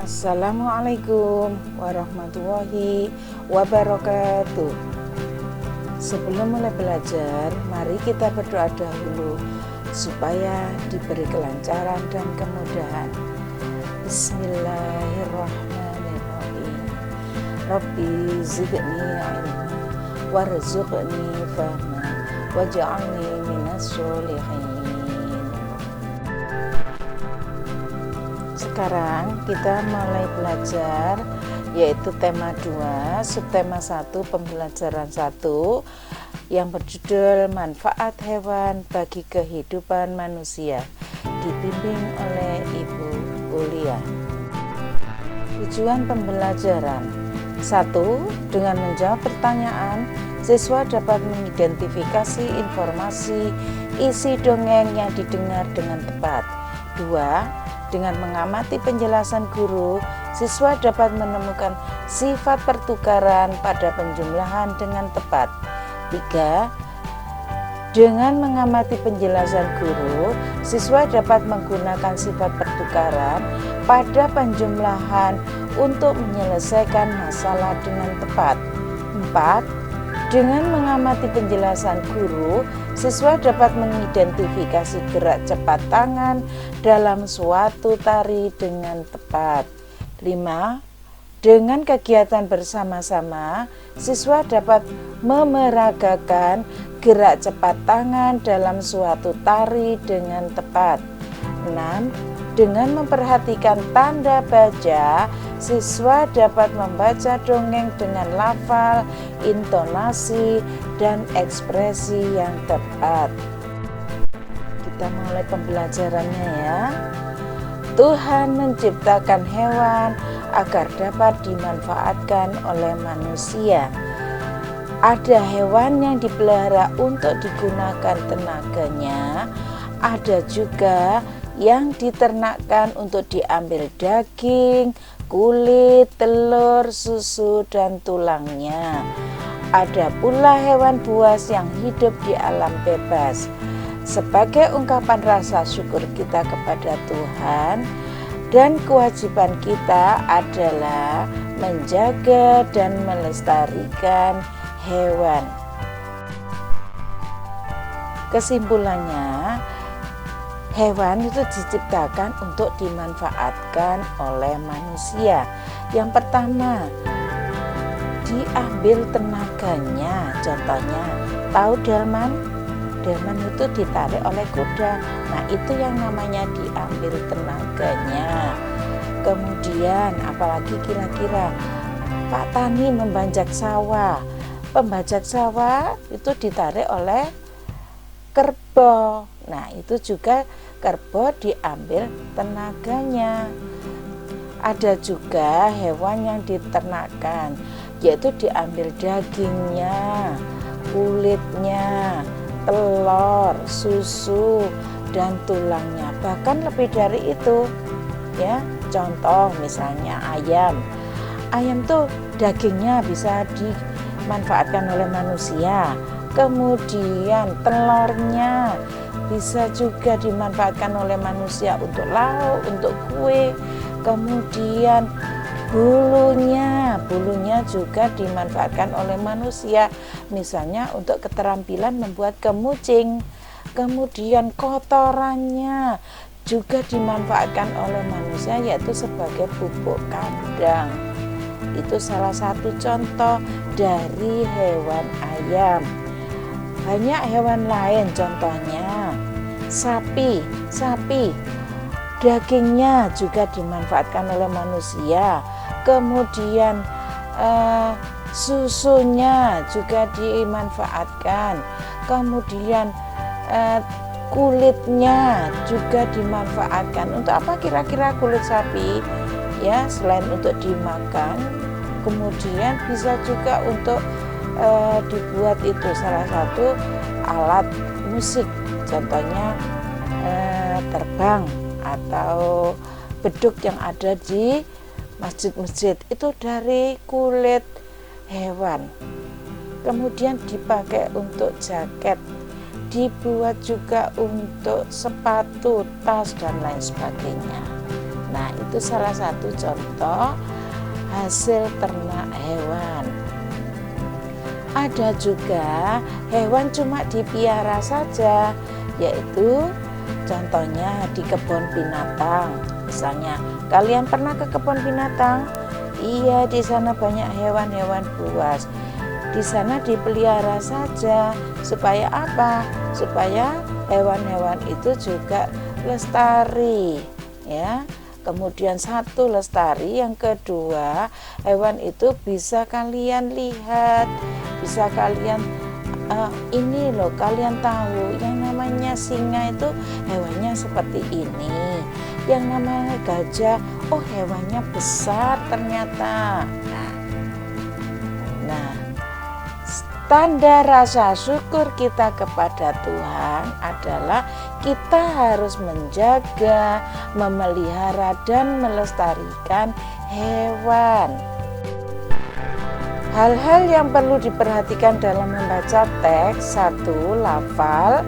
Assalamualaikum warahmatullahi wabarakatuh. Sebelum mulai belajar, mari kita berdoa dahulu supaya diberi kelancaran dan kemudahan. Bismillahirrahmanirrahim. Rabbi zidni ilma warzuqni fahma waj'alni minas sholihin. Sekarang kita mulai belajar, yaitu tema 2, subtema 1, pembelajaran 1 yang berjudul manfaat hewan bagi kehidupan manusia, dibimbing oleh Ibu Ulia. Tujuan pembelajaran 1. Dengan menjawab pertanyaan, siswa dapat mengidentifikasi informasi isi dongeng yang didengar dengan tepat. 2. Dengan mengamati penjelasan guru, siswa dapat menemukan sifat pertukaran pada penjumlahan dengan tepat. 3. Dengan mengamati penjelasan guru, siswa dapat menggunakan sifat pertukaran pada penjumlahan untuk menyelesaikan masalah dengan tepat. 4. Dengan mengamati penjelasan guru, siswa dapat mengidentifikasi gerak cepat tangan dalam suatu tari dengan tepat. 5. Dengan kegiatan bersama-sama, siswa dapat memeragakan gerak cepat tangan dalam suatu tari dengan tepat. 6. Dengan memperhatikan tanda baca, siswa dapat membaca dongeng dengan lafal, intonasi, dan ekspresi yang tepat. Kita mulai pembelajarannya ya. Tuhan menciptakan hewan agar dapat dimanfaatkan oleh manusia. Ada hewan yang dipelihara untuk digunakan tenaganya, ada juga yang diternakkan untuk diambil daging, kulit, telur, susu, dan tulangnya. Ada pula hewan buas yang hidup di alam bebas. Sebagai ungkapan rasa syukur kita kepada Tuhan, dan kewajiban kita adalah menjaga dan melestarikan hewan. Kesimpulannya, hewan itu diciptakan untuk dimanfaatkan oleh manusia. Yang pertama, diambil tenaganya. Contohnya, tahu delman? Delman itu ditarik oleh kuda. Nah, itu yang namanya diambil tenaganya. Kemudian, apalagi kira-kira Pak Tani membajak sawah. Pembajak sawah itu ditarik oleh kerbau. Nah, itu juga kerbau diambil tenaganya. Ada juga hewan yang diternakkan, yaitu diambil dagingnya, kulitnya, telur, susu, dan tulangnya. Bahkan lebih dari itu ya. Contoh misalnya ayam. Ayam tuh dagingnya bisa dimanfaatkan oleh manusia. Kemudian telurnya bisa juga dimanfaatkan oleh manusia untuk lauk, untuk kue. Kemudian bulunya juga dimanfaatkan oleh manusia, misalnya untuk keterampilan membuat kemucing. Kemudian kotorannya juga dimanfaatkan oleh manusia, yaitu sebagai pupuk kandang. Itu salah satu contoh dari hewan ayam. Banyak hewan lain, contohnya sapi. Dagingnya juga dimanfaatkan oleh manusia. Kemudian susunya juga dimanfaatkan. Kemudian kulitnya juga dimanfaatkan. Untuk apa kira-kira kulit sapi? Ya, selain untuk dimakan, kemudian bisa juga untuk dibuat itu salah satu alat musik, contohnya terbang atau beduk yang ada di masjid-masjid itu dari kulit hewan. Kemudian dipakai untuk jaket, dibuat juga untuk sepatu, tas, dan lain sebagainya. Nah, itu salah satu contoh hasil ternak hewan. Ada juga hewan cuma dipiara saja, yaitu contohnya di kebun binatang. Misalnya, kalian pernah ke kebun binatang? Iya, di sana banyak hewan-hewan buas. Di sana dipelihara saja. Supaya apa? Supaya hewan-hewan itu juga lestari, ya. Kemudian satu lestari, yang kedua hewan itu bisa kalian lihat, bisa kalian ini loh, kalian tahu yang namanya singa itu hewannya seperti ini, yang namanya gajah, oh hewannya besar ternyata. Nah, tanda rasa syukur kita kepada Tuhan adalah kita harus menjaga, memelihara, dan melestarikan hewan. Hal-hal yang perlu diperhatikan dalam membaca teks: 1. Lafal,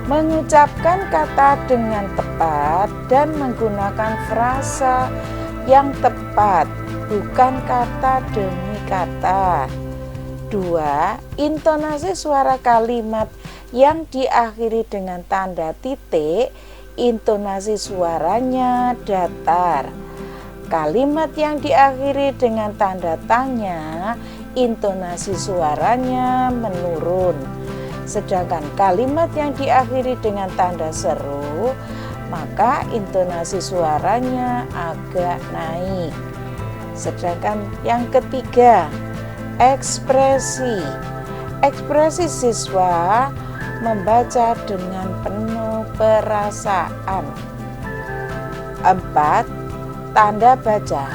mengucapkan kata dengan tepat dan menggunakan frasa yang tepat, bukan kata demi kata. 2. Intonasi suara kalimat yang diakhiri dengan tanda titik, intonasi suaranya datar. Kalimat yang diakhiri dengan tanda tanya, intonasi suaranya menurun. Sedangkan kalimat yang diakhiri dengan tanda seru, maka intonasi suaranya agak naik. Sedangkan yang ketiga, ekspresi. Ekspresi siswa membaca dengan penuh perasaan. 4. Tanda baca.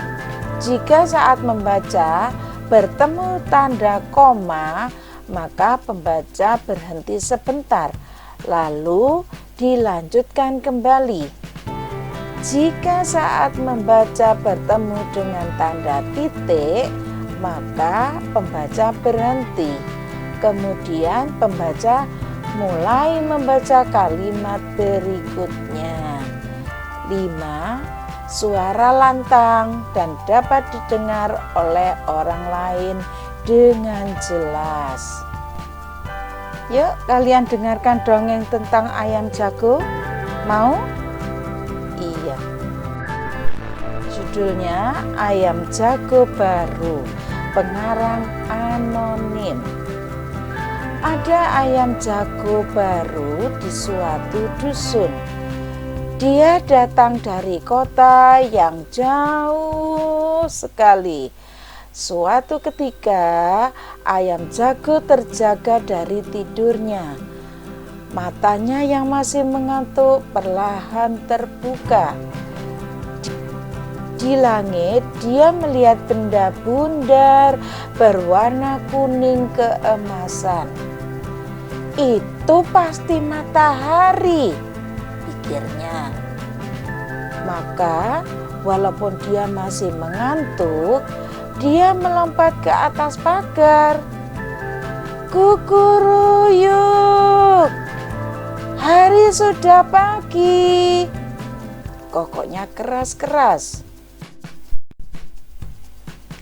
Jika saat membaca bertemu tanda koma, maka pembaca berhenti sebentar, lalu dilanjutkan kembali. Jika saat membaca bertemu dengan tanda titik, maka pembaca berhenti. Kemudian pembaca mulai membaca kalimat berikutnya. 5. Suara lantang dan dapat didengar oleh orang lain dengan jelas. Yuk, kalian dengarkan dongeng tentang ayam jago. Mau? Iya. Judulnya Ayam Jago Baru, pengarang anonim. Ada ayam jago baru di suatu dusun. Dia datang dari kota yang jauh sekali. Suatu ketika, ayam jago terjaga dari tidurnya. Matanya yang masih mengantuk perlahan terbuka. Di langit, dia melihat benda bundar berwarna kuning keemasan. Itu pasti matahari, pikirnya. Maka, walaupun dia masih mengantuk, dia melompat ke atas pagar. Kukuruyuk, hari sudah pagi, kokoknya keras-keras.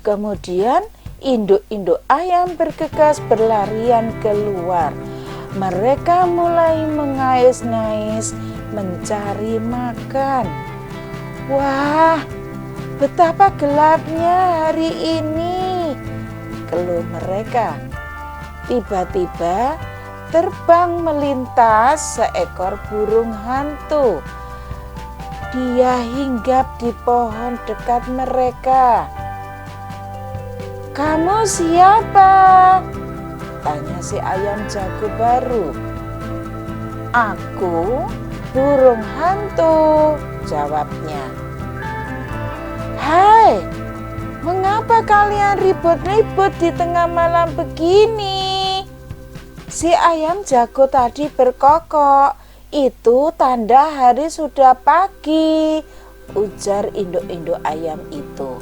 Kemudian induk-induk ayam bergegas berlarian keluar. Mereka mulai mengais-ngais mencari makan. Wah, betapa gelapnya hari ini, keluh mereka. Tiba-tiba terbang melintas seekor burung hantu. Dia hinggap di pohon dekat mereka. "Kamu siapa?" tanya si ayam jago baru. "Aku burung hantu," jawabnya. "Hai, mengapa kalian ribut-ribut di tengah malam begini?" Si ayam jago tadi berkokok. "Itu tanda hari sudah pagi," ujar induk-induk ayam itu.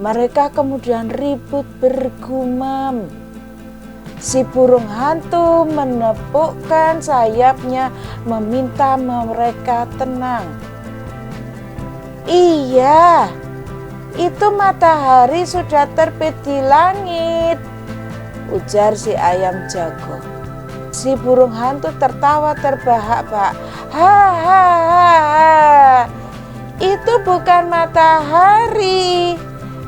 Mereka kemudian ribut bergumam. Si burung hantu menepukkan sayapnya meminta mereka tenang. Iya, itu matahari sudah terbit di langit, ujar si ayam jago. Si burung hantu tertawa terbahak-bahak. Hahaha, itu bukan matahari,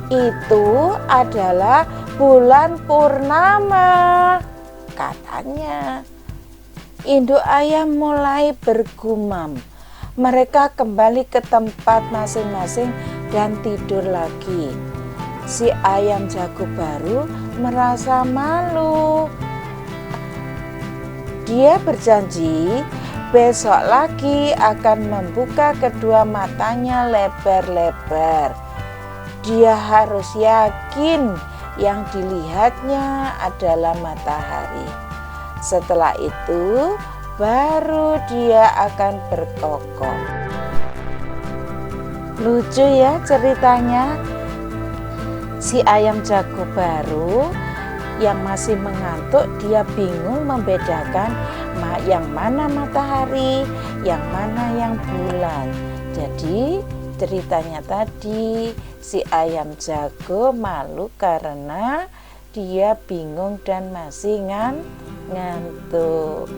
itu adalah bulan purnama, katanya. Induk ayam mulai bergumam. Mereka kembali ke tempat masing-masing dan tidur lagi. Si ayam jago baru merasa malu. Dia berjanji besok lagi akan membuka kedua matanya lebar-lebar. Dia harus yakin yang dilihatnya adalah matahari. Setelah itu, baru dia akan berkokok. Lucu ya ceritanya. Si ayam jago baru yang masih mengantuk, dia bingung membedakan yang mana matahari, yang mana yang bulan. Jadi ceritanya tadi si ayam jago malu karena dia bingung dan masih ngantuk.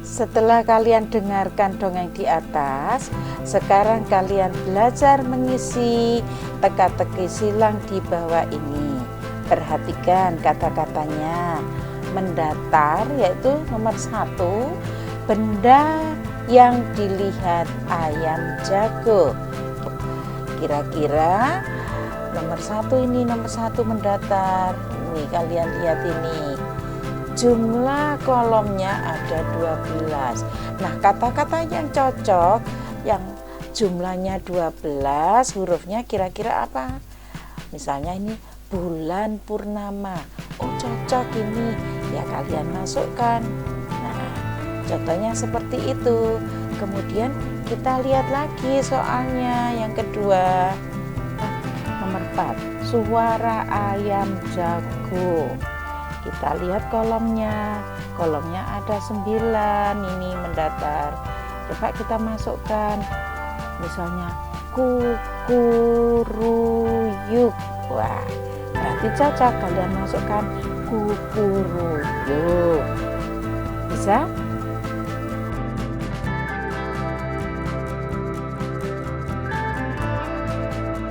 Setelah kalian dengarkan dongeng di atas, sekarang kalian belajar mengisi teka-teki silang di bawah ini. Perhatikan kata-katanya. Mendatar yaitu nomor 1, benda yang dilihat ayam jago. Kira-kira nomor 1 ini, nomor 1 mendatar. Nih kalian lihat ini. Jumlah kolomnya ada 12. Nah, kata-kata yang cocok yang jumlahnya 12, hurufnya kira-kira apa? Misalnya ini bulan purnama. Oh, cocok ini. Ya kalian masukkan. Nah, contohnya seperti itu. Kemudian kita lihat lagi soalnya yang kedua. Nomor 4, suara ayam jago. Kita lihat kolomnya. Kolomnya ada 9, ini mendatar. Coba kita masukkan. Misalnya kukuruyuk. Wah, berarti cocok kalian masukkan kukuruyuk. Bisa?